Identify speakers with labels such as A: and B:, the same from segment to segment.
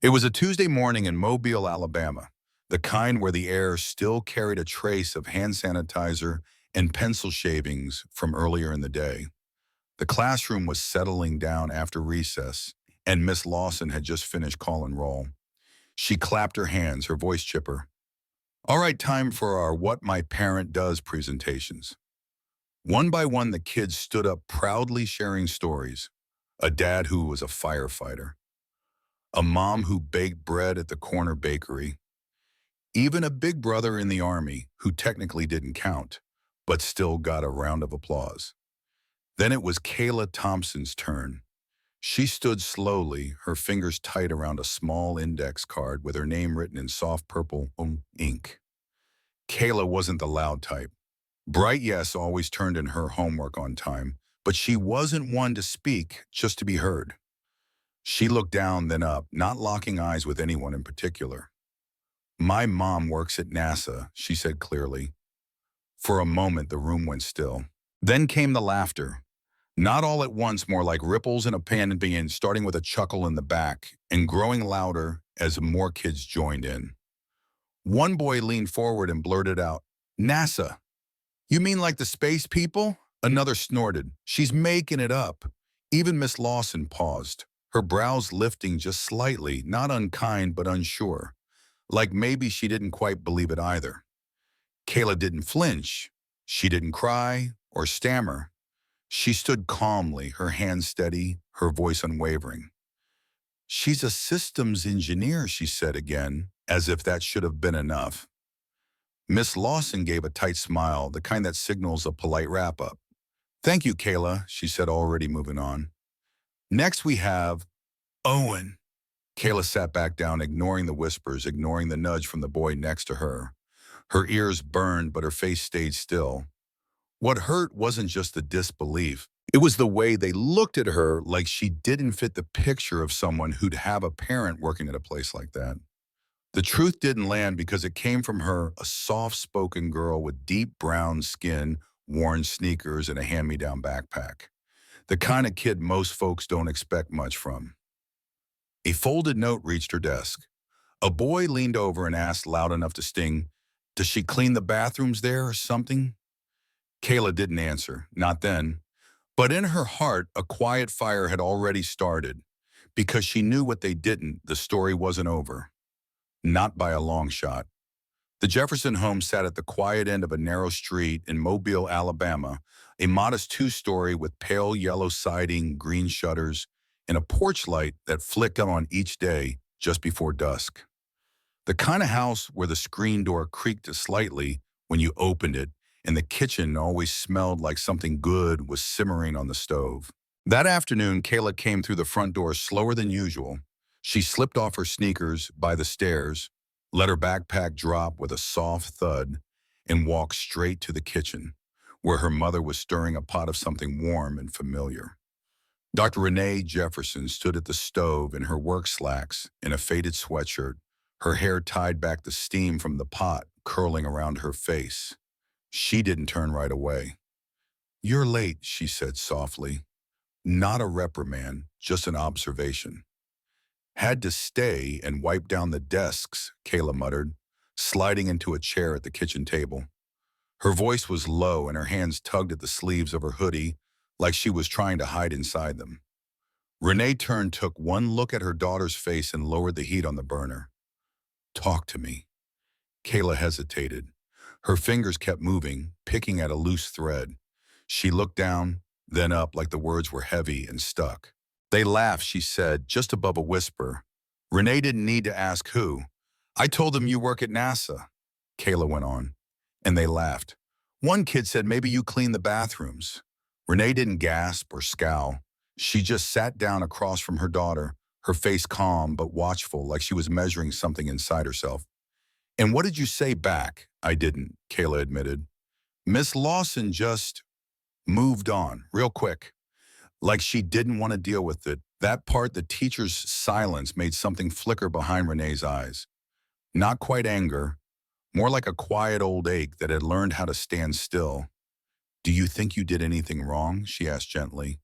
A: It was a Tuesday morning in Mobile, Alabama, the kind where the air still carried a trace of hand sanitizer and pencil shavings from earlier in the day. The classroom was settling down after recess, and Miss Lawson had just finished call and roll. She clapped her hands, her voice chipper. All right, time for our What My Parent Does presentations. One by one, the kids stood up proudly sharing stories. A dad who was a firefighter, a mom who baked bread at the corner bakery, even a big brother in the army who technically didn't count, but still got a round of applause. Then it was Kayla Thompson's turn. She stood slowly, her fingers tight around a small index card with her name written in soft purple ink. Kayla wasn't the loud type. Bright yes always turned in her homework on time, but she wasn't one to speak, just to be heard. She looked down, then up, not locking eyes with anyone in particular. My mom works at NASA, she said clearly. For a moment, the room went still. Then came the laughter. Not all at once, more like ripples in a pan being starting with a chuckle in the back and growing louder as more kids joined in. One boy leaned forward and blurted out, NASA. You mean like the space people? Another snorted. She's making it up. Even Miss Lawson paused, her brows lifting just slightly, not unkind but unsure. Like maybe she didn't quite believe it either. Kayla didn't flinch. She didn't cry or stammer. She stood calmly, her hands steady, her voice unwavering. She's a systems engineer, she said again, as if that should have been enough. Miss Lawson gave a tight smile, the kind that signals a polite wrap-up. Thank you, Kayla, she said, already moving on. Next we have Owen. Kayla sat back down, ignoring the whispers, ignoring the nudge from the boy next to her. Her ears burned, but her face stayed still. What hurt wasn't just the disbelief. It was the way they looked at her like she didn't fit the picture of someone who'd have a parent working at a place like that. The truth didn't land because it came from her, a soft-spoken girl with deep brown skin, worn sneakers, and a hand-me-down backpack. The kind of kid most folks don't expect much from. A folded note reached her desk. A boy leaned over and asked loud enough to sting, "Does she clean the bathrooms there or something?" Kayla didn't answer, not then. But in her heart, a quiet fire had already started. Because she knew what they didn't, the story wasn't over. Not by a long shot. The Jefferson home sat at the quiet end of a narrow street in Mobile, Alabama, a modest two-story with pale yellow siding, green shutters, and a porch light that flicked on each day just before dusk. The kind of house where the screen door creaked slightly when you opened it, and the kitchen always smelled like something good was simmering on the stove. That afternoon, Kayla came through the front door slower than usual. She slipped off her sneakers by the stairs, let her backpack drop with a soft thud, and walked straight to the kitchen, where her mother was stirring a pot of something warm and familiar. Dr. Renee Jefferson stood at the stove in her work slacks and a faded sweatshirt, her hair tied back to steam from the pot curling around her face. She didn't turn right away. "You're late," she said softly. Not a reprimand, just an observation. "Had to stay and wipe down the desks," Kayla muttered, sliding into a chair at the kitchen table. Her voice was low and her hands tugged at the sleeves of her hoodie like she was trying to hide inside them. Renee turned, took one look at her daughter's face and lowered the heat on the burner. "Talk to me." Kayla hesitated. Her fingers kept moving, picking at a loose thread. She looked down, then up like the words were heavy and stuck. "They laughed," she said, just above a whisper. Renee didn't need to ask who. "I told them you work at NASA," Kayla went on. And they laughed. "One kid said maybe you clean the bathrooms." Renee didn't gasp or scowl. She just sat down across from her daughter, her face calm but watchful like she was measuring something inside herself. "And what did you say back?" "I didn't," Kayla admitted. Miss Lawson just moved on, real quick. Like she didn't want to deal with it. That part, the teacher's silence, made something flicker behind Renee's eyes. Not quite anger, more like a quiet old ache that had learned how to stand still. "Do you think you did anything wrong?" she asked gently.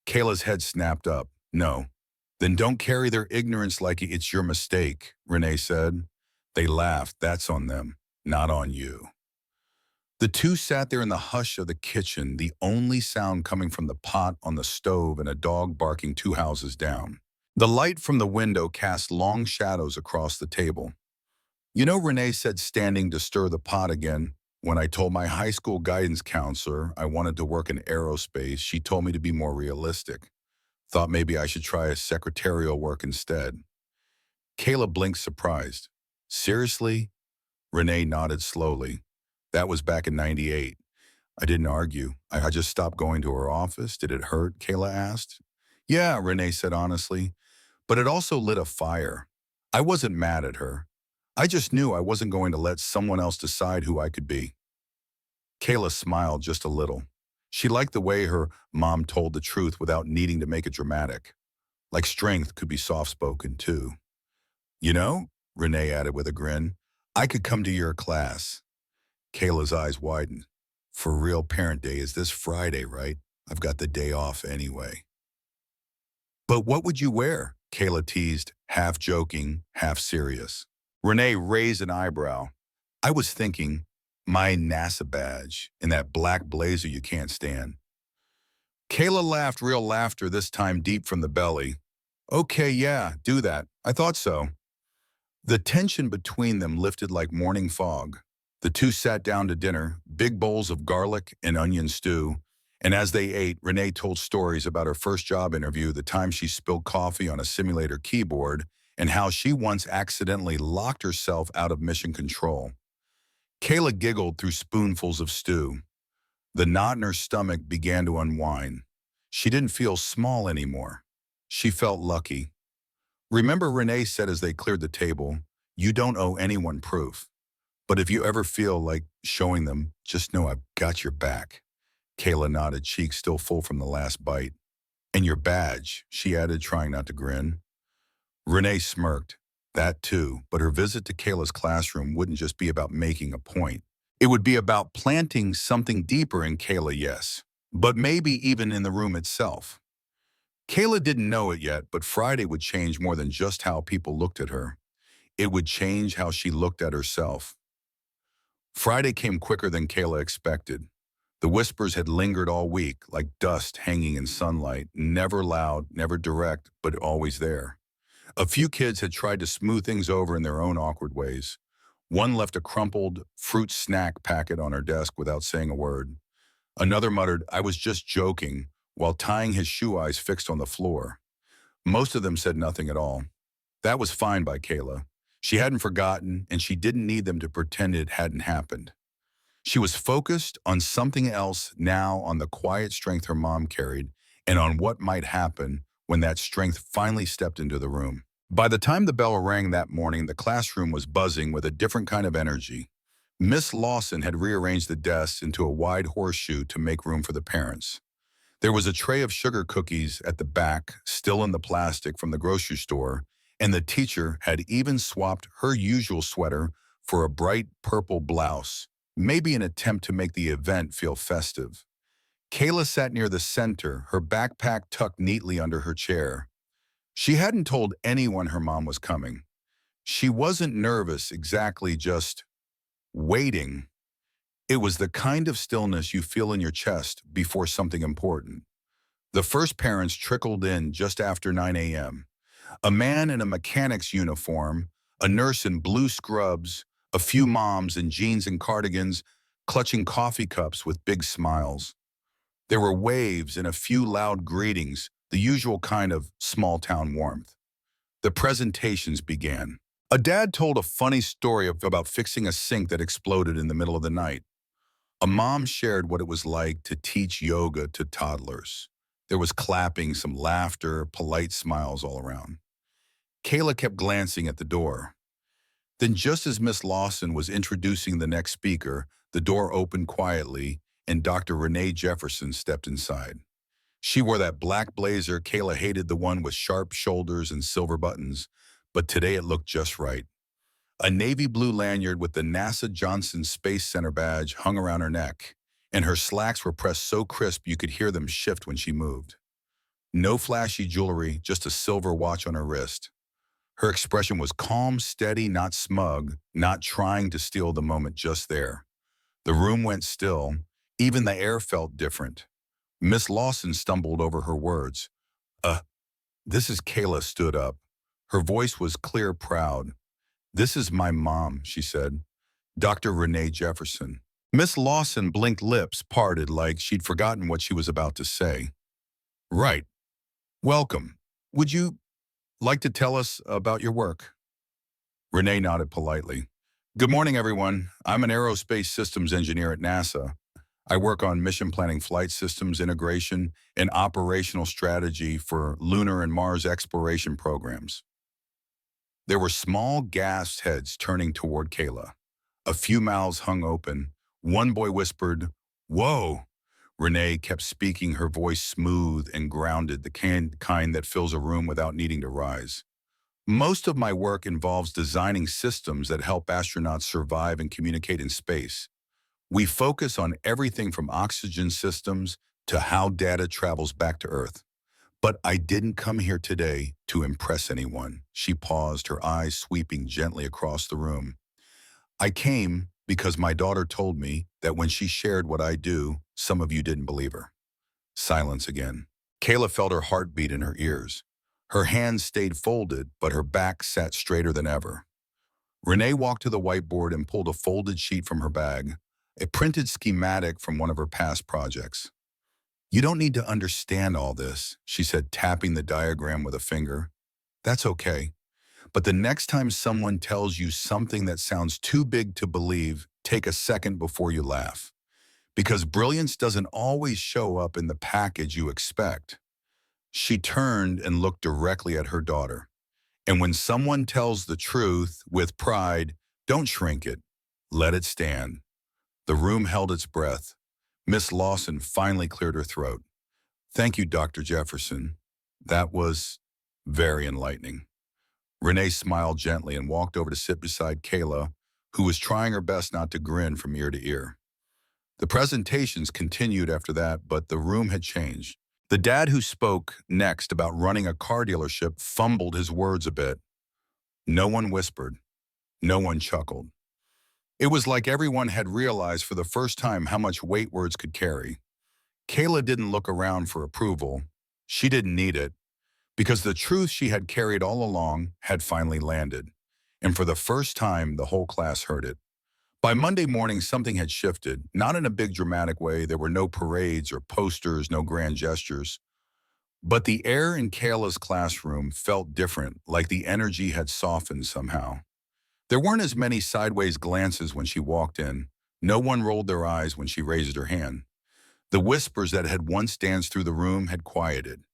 A: Kayla's head snapped up. "No." Then don't carry their ignorance like it's your mistake, Renee said. They laughed. That's on them, not on you. The two sat there in the hush of the kitchen, the only sound coming from the pot on the stove and a dog barking 2 houses down. The light from the window cast long shadows across the table. You know, Renee said, standing to stir the pot again, when I told my high school guidance counselor I wanted to work in aerospace, she told me to be more realistic. Thought maybe I should try a secretarial work instead. Kayla blinked surprised. Seriously? Renee nodded slowly. That was back in '98. I didn't argue. I just stopped going to her office. Did it hurt? Kayla asked. Yeah, Renee said honestly, but it also lit a fire. I wasn't mad at her. I just knew I wasn't going to let someone else decide who I could be. Kayla smiled just a little. She liked the way her mom told the truth without needing to make it dramatic. Like strength could be soft-spoken too. You know, Renee added with a grin, I could come to your class. Kayla's eyes widened. For real parent day is this Friday, right? I've got the day off anyway. But what would you wear? Kayla teased, half joking, half serious. Renee raised an eyebrow. I was thinking, my NASA badge and that black blazer you can't stand. Kayla laughed real laughter, this time deep from the belly. Okay, yeah, do that. I thought so. The tension between them lifted like morning fog. The two sat down to dinner, big bowls of garlic and onion stew, and as they ate, Renee told stories about her first job interview, the time she spilled coffee on a simulator keyboard, and how she once accidentally locked herself out of mission control. Kayla giggled through spoonfuls of stew. The knot in her stomach began to unwind. She didn't feel small anymore. She felt lucky. Remember, Renee said as they cleared the table, you don't owe anyone proof. But if you ever feel like showing them, just know I've got your back. Kayla nodded, cheeks still full from the last bite. And your badge, she added, trying not to grin. Renee smirked. That too, but her visit to Kayla's classroom wouldn't just be about making a point. It would be about planting something deeper in Kayla, yes, but maybe even in the room itself. Kayla didn't know it yet, but Friday would change more than just how people looked at her. It would change how she looked at herself. Friday came quicker than Kayla expected. The whispers had lingered all week, like dust hanging in sunlight, never loud, never direct, but always there. A few kids had tried to smooth things over in their own awkward ways. One left a crumpled fruit snack packet on her desk without saying a word. Another muttered, I was just joking, while tying his shoe eyes fixed on the floor. Most of them said nothing at all. That was fine by Kayla. She hadn't forgotten, and she didn't need them to pretend it hadn't happened. She was focused on something else now, on the quiet strength her mom carried, and on what might happen when that strength finally stepped into the room. By the time the bell rang that morning, the classroom was buzzing with a different kind of energy. Miss Lawson had rearranged the desks into a wide horseshoe to make room for the parents. There was a tray of sugar cookies at the back, still in the plastic from the grocery store, and the teacher had even swapped her usual sweater for a bright purple blouse, maybe an attempt to make the event feel festive. Kayla sat near the center, her backpack tucked neatly under her chair. She hadn't told anyone her mom was coming. She wasn't nervous exactly, just waiting. It was the kind of stillness you feel in your chest before something important. The first parents trickled in just after 9 a.m. A man in a mechanic's uniform, a nurse in blue scrubs, a few moms in jeans and cardigans, clutching coffee cups with big smiles. There were waves and a few loud greetings, the usual kind of small-town warmth. The presentations began. A dad told a funny story about fixing a sink that exploded in the middle of the night. A mom shared what it was like to teach yoga to toddlers. There was clapping, some laughter, polite smiles all around. Kayla kept glancing at the door. Then just as Miss Lawson was introducing the next speaker, the door opened quietly and Dr. Renee Jefferson stepped inside. She wore that black blazer. Kayla hated the one with sharp shoulders and silver buttons, but today it looked just right. A navy blue lanyard with the NASA Johnson Space Center badge hung around her neck, and her slacks were pressed so crisp you could hear them shift when she moved. No flashy jewelry, just a silver watch on her wrist. Her expression was calm, steady, not smug, not trying to steal the moment just there. The room went still. Even the air felt different. Miss Lawson stumbled over her words. Uh, this is Kayla stood up. Her voice was clear, proud. This is my mom, she said. Dr. Renee Jefferson. Miss Lawson blinked, lips parted like she'd forgotten what she was about to say. Right. Welcome. Would you like to tell us about your work? Renee nodded politely. Good morning, everyone. I'm an aerospace systems engineer at NASA. I work on mission planning, flight systems integration, and operational strategy for lunar and Mars exploration programs. There were small gasped heads turning toward Kayla. A few mouths hung open. One boy whispered, "Whoa." Renee kept speaking, her voice smooth and grounded, the kind that fills a room without needing to rise. Most of my work involves designing systems that help astronauts survive and communicate in space. We focus on everything from oxygen systems to how data travels back to Earth. But I didn't come here today to impress anyone. She paused, her eyes sweeping gently across the room. I came because my daughter told me that when she shared what I do, some of you didn't believe her. Silence again. Kayla felt her heartbeat in her ears. Her hands stayed folded, but her back sat straighter than ever. Renee walked to the whiteboard and pulled a folded sheet from her bag, a printed schematic from one of her past projects. You don't need to understand all this, she said, tapping the diagram with a finger. That's okay. But the next time someone tells you something that sounds too big to believe, take a second before you laugh. Because brilliance doesn't always show up in the package you expect. She turned and looked directly at her daughter. And when someone tells the truth with pride, don't shrink it. Let it stand. The room held its breath. Miss Lawson finally cleared her throat. Thank you, Dr. Jefferson. That was very enlightening. Renee smiled gently and walked over to sit beside Kayla, who was trying her best not to grin from ear to ear. The presentations continued after that, but the room had changed. The dad who spoke next about running a car dealership fumbled his words a bit. No one whispered. No one chuckled. It was like everyone had realized for the first time how much weight words could carry. Kayla didn't look around for approval. She didn't need it, because the truth she had carried all along had finally landed. And for the first time, the whole class heard it. By Monday morning, something had shifted, not in a big dramatic way. There were no parades or posters, no grand gestures. But the air in Kayla's classroom felt different, like the energy had softened somehow. There weren't as many sideways glances when she walked in. No one rolled their eyes when she raised her hand. The whispers that had once danced through the room had quieted.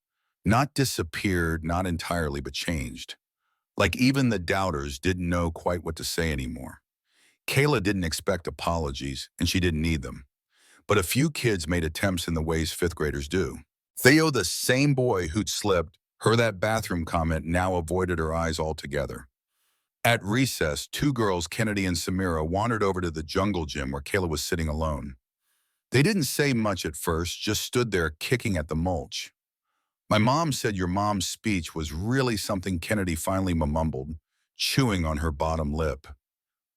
A: Not disappeared, not entirely, but changed. Like even the doubters didn't know quite what to say anymore. Kayla didn't expect apologies, and she didn't need them. But a few kids made attempts in the ways fifth graders do. Theo, the same boy who'd slipped, her that bathroom comment, now avoided her eyes altogether. At recess, two girls, Kennedy and Samira, wandered over to the jungle gym where Kayla was sitting alone. They didn't say much at first, just stood there kicking at the mulch. My mom said your mom's speech was really something, Kennedy finally mumbled, chewing on her bottom lip.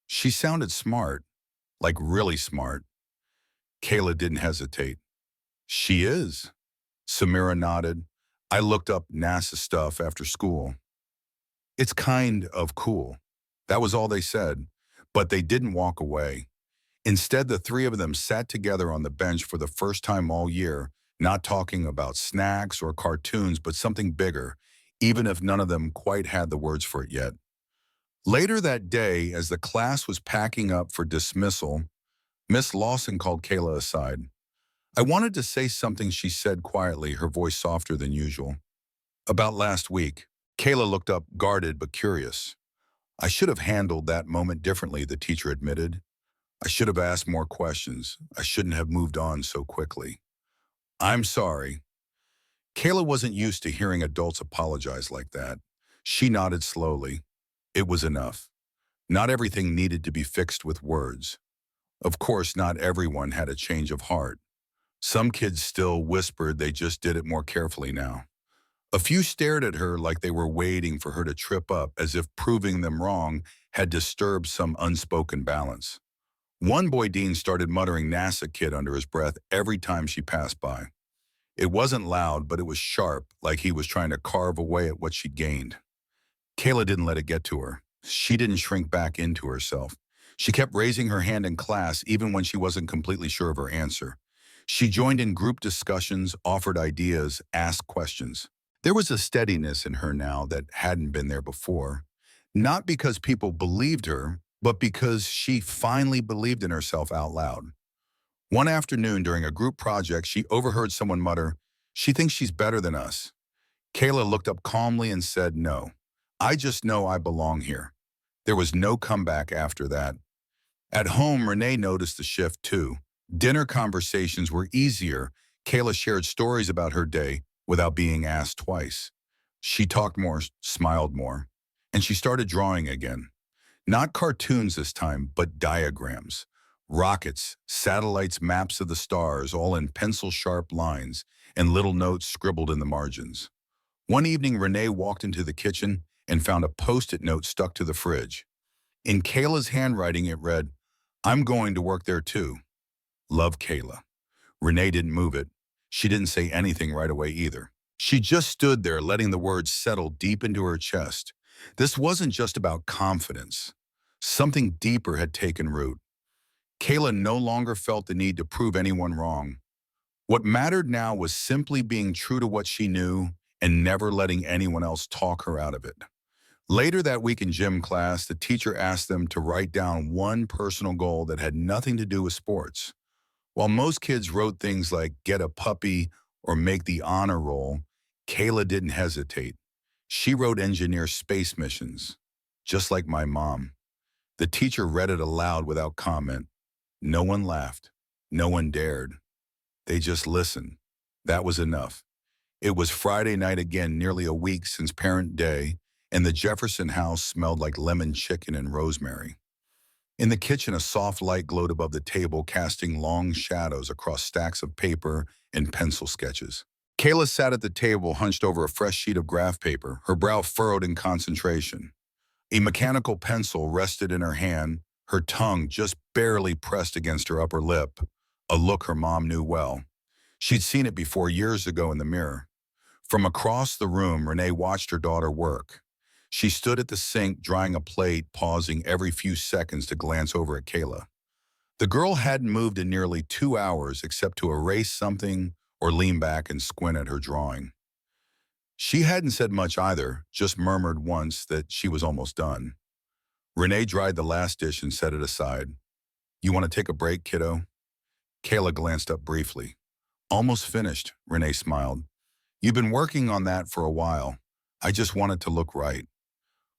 A: She sounded smart, like really smart. Kayla didn't hesitate. She is. Samira nodded. I looked up NASA stuff after school. It's kind of cool. That was all they said, but they didn't walk away. Instead, the three of them sat together on the bench for the first time all year, not talking about snacks or cartoons, but something bigger, even if none of them quite had the words for it yet. Later that day, as the class was packing up for dismissal, Miss Lawson called Kayla aside. I wanted to say something, she said quietly, her voice softer than usual. About last week. Kayla looked up, guarded but curious. I should have handled that moment differently, the teacher admitted. I should have asked more questions. I shouldn't have moved on so quickly. I'm sorry. Kayla wasn't used to hearing adults apologize like that. She nodded slowly. It was enough. Not everything needed to be fixed with words. Of course, not everyone had a change of heart. Some kids still whispered, they just did it more carefully now. A few stared at her like they were waiting for her to trip up, as if proving them wrong had disturbed some unspoken balance. One boy, Dean, started muttering NASA kid under his breath every time she passed by. It wasn't loud, but it was sharp, like he was trying to carve away at what she gained. Kayla didn't let it get to her. She didn't shrink back into herself. She kept raising her hand in class even when she wasn't completely sure of her answer. She joined in group discussions, offered ideas, asked questions. There was a steadiness in her now that hadn't been there before. Not because people believed her, but because she finally believed in herself out loud. One afternoon during a group project, she overheard someone mutter, "She thinks she's better than us." Kayla looked up calmly and said, "No, I just know I belong here." There was no comeback after that. At home, Renee noticed the shift too. Dinner conversations were easier. Kayla shared stories about her day without being asked twice. She talked more, smiled more, and she started drawing again. Not cartoons this time, but diagrams. Rockets, satellites, maps of the stars, all in pencil-sharp lines, and little notes scribbled in the margins. One evening, Renee walked into the kitchen and found a Post-it note stuck to the fridge. In Kayla's handwriting, it read, "I'm going to work there too. Love, Kayla." Renee didn't move it. She didn't say anything right away either. She just stood there, letting the words settle deep into her chest. This wasn't just about confidence. Something deeper had taken root. Kayla no longer felt the need to prove anyone wrong. What mattered now was simply being true to what she knew and never letting anyone else talk her out of it. Later that week in gym class, the teacher asked them to write down one personal goal that had nothing to do with sports. While most kids wrote things like get a puppy or make the honor roll, Kayla didn't hesitate. She wrote engineer space missions, just like my mom. The teacher read it aloud without comment. No one laughed. No one dared. They just listened. That was enough. It was Friday night again, nearly a week since Parent Day, and the Jefferson house smelled like lemon chicken and rosemary. In the kitchen, a soft light glowed above the table, casting long shadows across stacks of paper and pencil sketches. Kayla sat at the table, hunched over a fresh sheet of graph paper, her brow furrowed in concentration. A mechanical pencil rested in her hand, her tongue just barely pressed against her upper lip, a look her mom knew well. She'd seen it before years ago in the mirror. From across the room, Renee watched her daughter work. She stood at the sink, drying a plate, pausing every few seconds to glance over at Kayla. The girl hadn't moved in nearly 2 hours except to erase something or lean back and squint at her drawing. She hadn't said much either, just murmured once that she was almost done. Renee dried the last dish and set it aside. "You want to take a break, kiddo?" Kayla glanced up briefly. "Almost finished," Renee smiled. "You've been working on that for a while. I just want it to look right."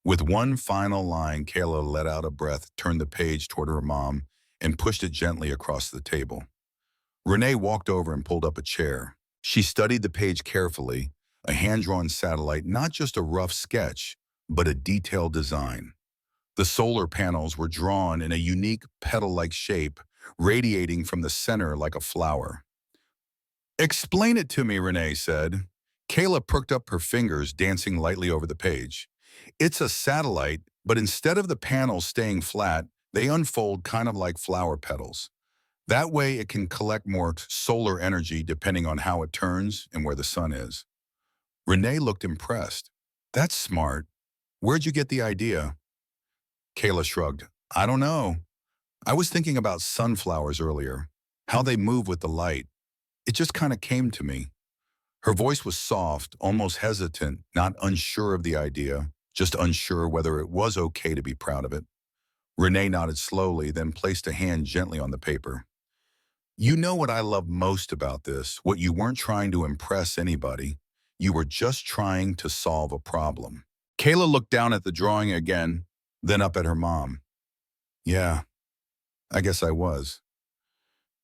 A: With one final line, Kayla let out a breath, turned the page toward her mom, and pushed it gently across the table. Renee walked over and pulled up a chair. She studied the page carefully, a hand-drawn satellite, not just a rough sketch, but a detailed design. The solar panels were drawn in a unique petal-like shape, radiating from the center like a flower. "Explain it to me," Renee said. Kayla perked up her fingers, dancing lightly over the page. "It's a satellite, but instead of the panels staying flat, they unfold kind of like flower petals. That way it can collect more solar energy depending on how it turns and where the sun is." Renee looked impressed. "That's smart. Where'd you get the idea?" Kayla shrugged. "I don't know. I was thinking about sunflowers earlier, how they move with the light. It just kind of came to me." Her voice was soft, almost hesitant, not unsure of the idea, just unsure whether it was okay to be proud of it. Renee nodded slowly, then placed a hand gently on the paper. "You know what I love most about this, what you weren't trying to impress anybody. You were just trying to solve a problem." Kayla looked down at the drawing again, then up at her mom. "Yeah, I guess I was."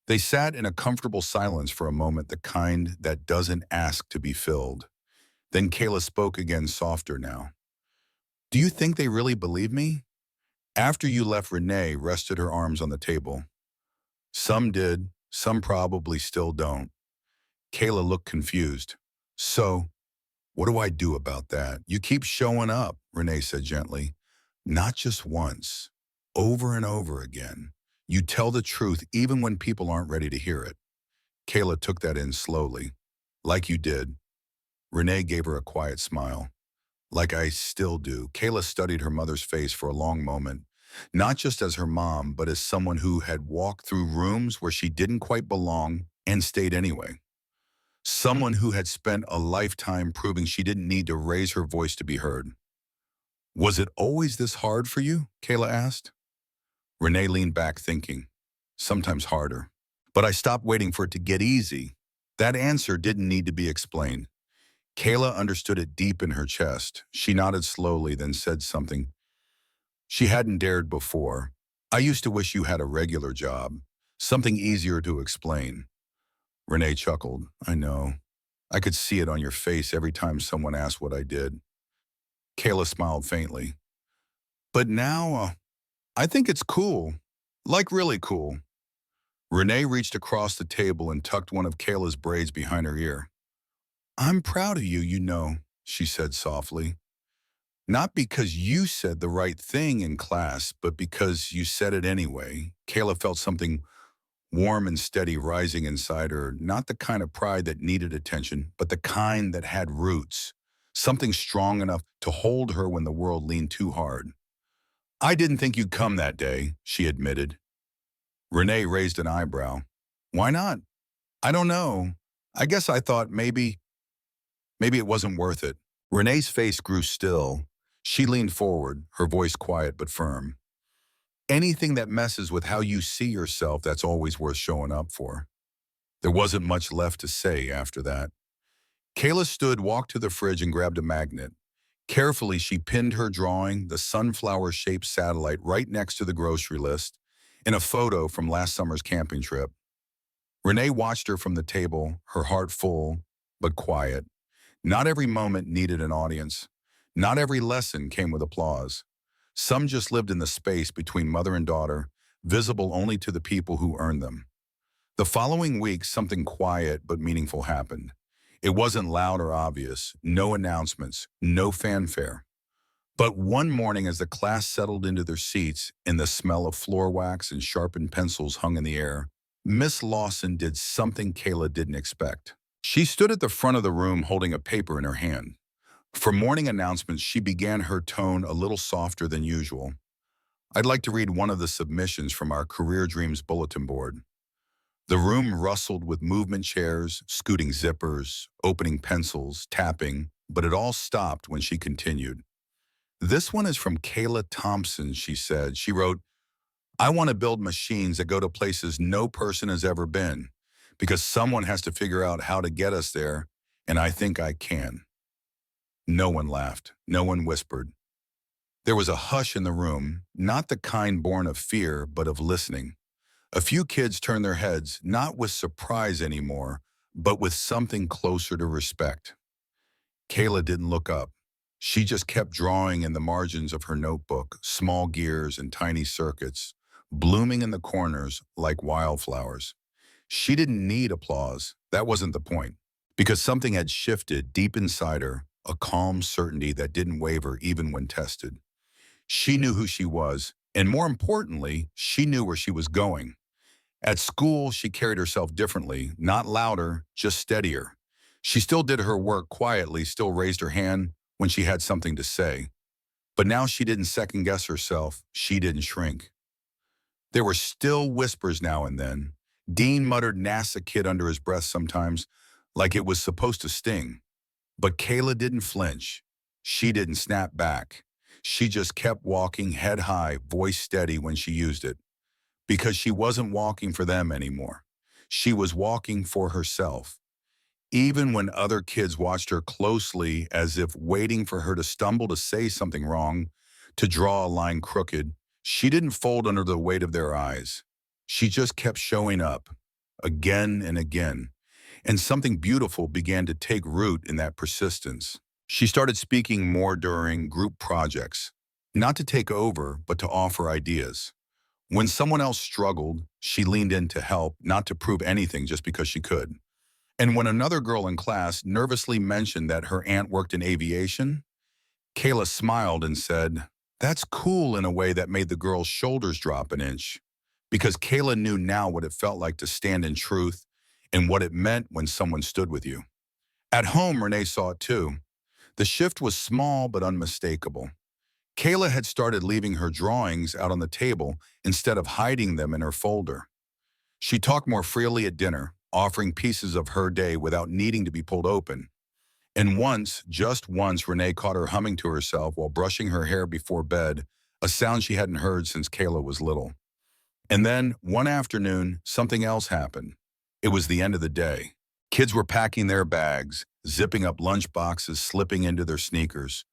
A: They sat in a comfortable silence for a moment, the kind that doesn't ask to be filled. Then Kayla spoke again, softer now. "Do you think they really believe me?" "After you left, Renee rested her arms on the table. Some did, some probably still don't." Kayla looked confused. "So, What do I do about that? You keep showing up, Renee said gently. Not just once, over and over again. You tell the truth even when people aren't ready to hear it. Kayla took that in slowly. Like you did. Renee gave her a quiet smile. Like I still do. Kayla studied her mother's face for a long moment, not just as her mom, but as someone who had walked through rooms where she didn't quite belong and stayed anyway. Someone who had spent a lifetime proving she didn't need to raise her voice to be heard. Was it always this hard for you? Kayla asked. Renee leaned back thinking, sometimes harder. But I stopped waiting for it to get easy. That answer didn't need to be explained. Kayla understood it deep in her chest. She nodded slowly, then said something she hadn't dared before. I used to wish you had a regular job, something easier to explain. Renee chuckled. I know. I could see it on your face every time someone asked what I did. Kayla smiled faintly. But now, I think it's cool. Like really cool. Renee reached across the table and tucked one of Kayla's braids behind her ear. I'm proud of you, you know, she said softly. Not because you said the right thing in class, but because you said it anyway. Kayla felt something warm and steady rising inside her, not the kind of pride that needed attention, but the kind that had roots, something strong enough to hold her when the world leaned too hard. I didn't think you'd come that day, she admitted. Renee raised an eyebrow. Why not? I don't know. I guess I thought maybe it wasn't worth it. Renee's face grew still. She leaned forward, her voice quiet but firm. Anything that messes with how you see yourself, that's always worth showing up for. There wasn't much left to say after that. Kayla stood, walked to the fridge, and grabbed a magnet. Carefully, she pinned her drawing, the sunflower-shaped satellite, right next to the grocery list, in a photo from last summer's camping trip. Renee watched her from the table, her heart full, but quiet. Not every moment needed an audience. Not every lesson came with applause. Some just lived in the space between mother and daughter, visible only to the people who earned them. The following week, something quiet but meaningful happened. It wasn't loud or obvious, no announcements, no fanfare. But one morning as the class settled into their seats and the smell of floor wax and sharpened pencils hung in the air, Miss Lawson did something Kayla didn't expect. She stood at the front of the room holding a paper in her hand. For morning announcements, she began her tone a little softer than usual. I'd like to read one of the submissions from our Career Dreams bulletin board. The room rustled with movement chairs, scooting zippers, opening pencils, tapping, but it all stopped when she continued. This one is from Kayla Thompson, she said. She wrote, I want to build machines that go to places no person has ever been, because someone has to figure out how to get us there, and I think I can. No one laughed. No one whispered. There was a hush in the room, not the kind born of fear, but of listening. A few kids turned their heads, not with surprise anymore, but with something closer to respect. Kayla didn't look up. She just kept drawing in the margins of her notebook, small gears and tiny circuits, blooming in the corners like wildflowers. She didn't need applause. That wasn't the point. Because something had shifted deep inside her, a calm certainty that didn't waver even when tested. She knew who she was, and more importantly, she knew where she was going. At school, she carried herself differently, not louder, just steadier. She still did her work quietly, still raised her hand when she had something to say. But now she didn't second-guess herself. She didn't shrink. There were still whispers now and then. Dean muttered NASA kid under his breath sometimes, like it was supposed to sting. But Kayla didn't flinch. She didn't snap back. She just kept walking head high, voice steady when she used it. Because she wasn't walking for them anymore. She was walking for herself. Even when other kids watched her closely as if waiting for her to stumble to say something wrong, to draw a line crooked, she didn't fold under the weight of their eyes. She just kept showing up, again and again, and something beautiful began to take root in that persistence. She started speaking more during group projects, not to take over, but to offer ideas. When someone else struggled, she leaned in to help, not to prove anything just because she could. And when another girl in class nervously mentioned that her aunt worked in aviation, Kayla smiled and said, "That's cool," in a way that made the girl's shoulders drop an inch. Because Kayla knew now what it felt like to stand in truth and what it meant when someone stood with you. At home, Renee saw it too. The shift was small but unmistakable. Kayla had started leaving her drawings out on the table instead of hiding them in her folder. She talked more freely at dinner, offering pieces of her day without needing to be pulled open. And once, just once, Renee caught her humming to herself while brushing her hair before bed, a sound she hadn't heard since Kayla was little. And then, one afternoon, something else happened. It was the end of the day. Kids were packing their bags, zipping up lunch boxes, slipping into their sneakers.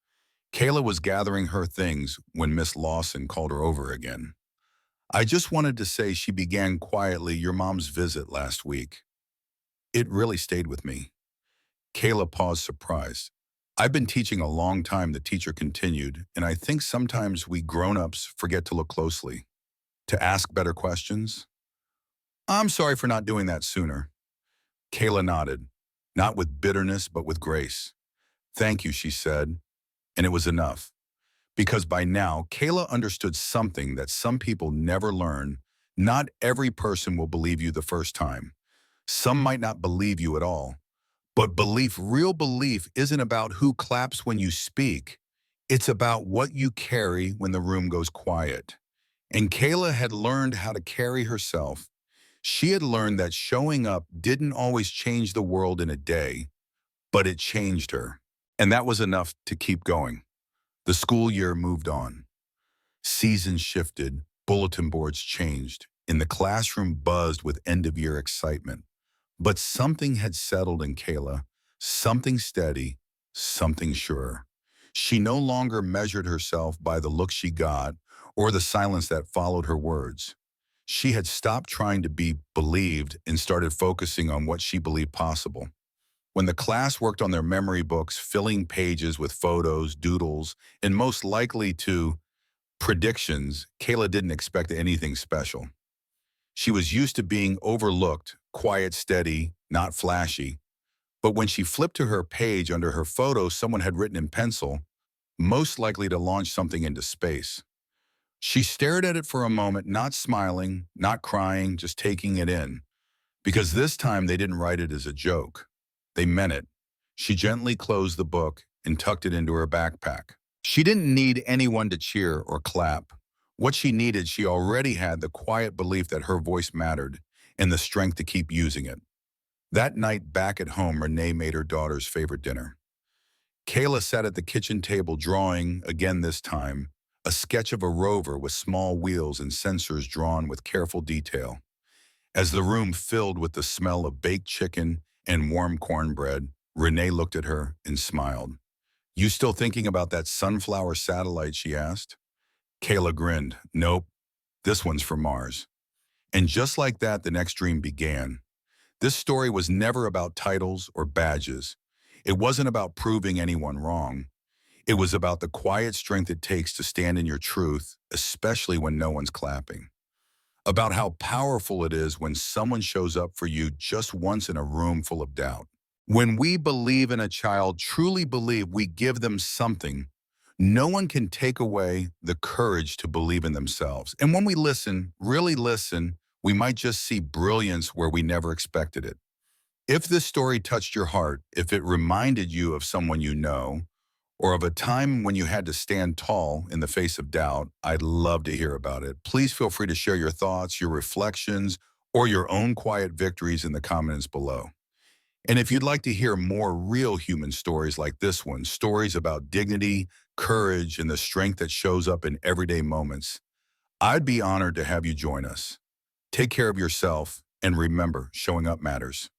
A: Kayla was gathering her things when Miss Lawson called her over again. "I just wanted to say," she began quietly, "your mom's visit last week. It really stayed with me." Kayla paused, surprised. "I've been teaching a long time," the teacher continued, "and I think sometimes we grown-ups forget to look closely, to ask better questions. I'm sorry for not doing that sooner." Kayla nodded, not with bitterness, but with grace. "Thank you," she said, and it was enough. Because by now, Kayla understood something that some people never learn. Not every person will believe you the first time. Some might not believe you at all. But belief, real belief, isn't about who claps when you speak. It's about what you carry when the room goes quiet. And Kayla had learned how to carry herself. She had learned that showing up didn't always change the world in a day, but it changed her. And that was enough to keep going. The school year moved on. Seasons shifted, bulletin boards changed, and the classroom buzzed with end-of-year excitement. But something had settled in Kayla, something steady, something sure. She no longer measured herself by the look she got or the silence that followed her words. She had stopped trying to be believed and started focusing on what she believed possible. When the class worked on their memory books, filling pages with photos, doodles, and most likely to predictions, Kayla didn't expect anything special. She was used to being overlooked, quiet, steady, not flashy. But when she flipped to her page under her photo, someone had written in pencil, "Most likely to launch something into space." She stared at it for a moment, not smiling, not crying, just taking it in. Because this time they didn't write it as a joke. They meant it. She gently closed the book and tucked it into her backpack. She didn't need anyone to cheer or clap. What she needed, she already had: the quiet belief that her voice mattered and the strength to keep using it. That night back at home, Renee made her daughter's favorite dinner. Kayla sat at the kitchen table drawing, again this time, a sketch of a rover with small wheels and sensors drawn with careful detail. As the room filled with the smell of baked chicken and warm cornbread, Renee looked at her and smiled. "You still thinking about that sunflower satellite?" she asked. Kayla grinned. "Nope, this one's for Mars." And just like that, the next dream began. This story was never about titles or badges. It wasn't about proving anyone wrong. It was about the quiet strength it takes to stand in your truth, especially when no one's clapping. About how powerful it is when someone shows up for you just once in a room full of doubt. When we believe in a child, truly believe, we give them something. No one can take away the courage to believe in themselves. And when we listen, really listen, we might just see brilliance where we never expected it. If this story touched your heart, if it reminded you of someone you know, or of a time when you had to stand tall in the face of doubt, I'd love to hear about it. Please feel free to share your thoughts, your reflections, or your own quiet victories in the comments below. And if you'd like to hear more real human stories like this one, stories about dignity, courage, and the strength that shows up in everyday moments, I'd be honored to have you join us. Take care of yourself, and remember, showing up matters.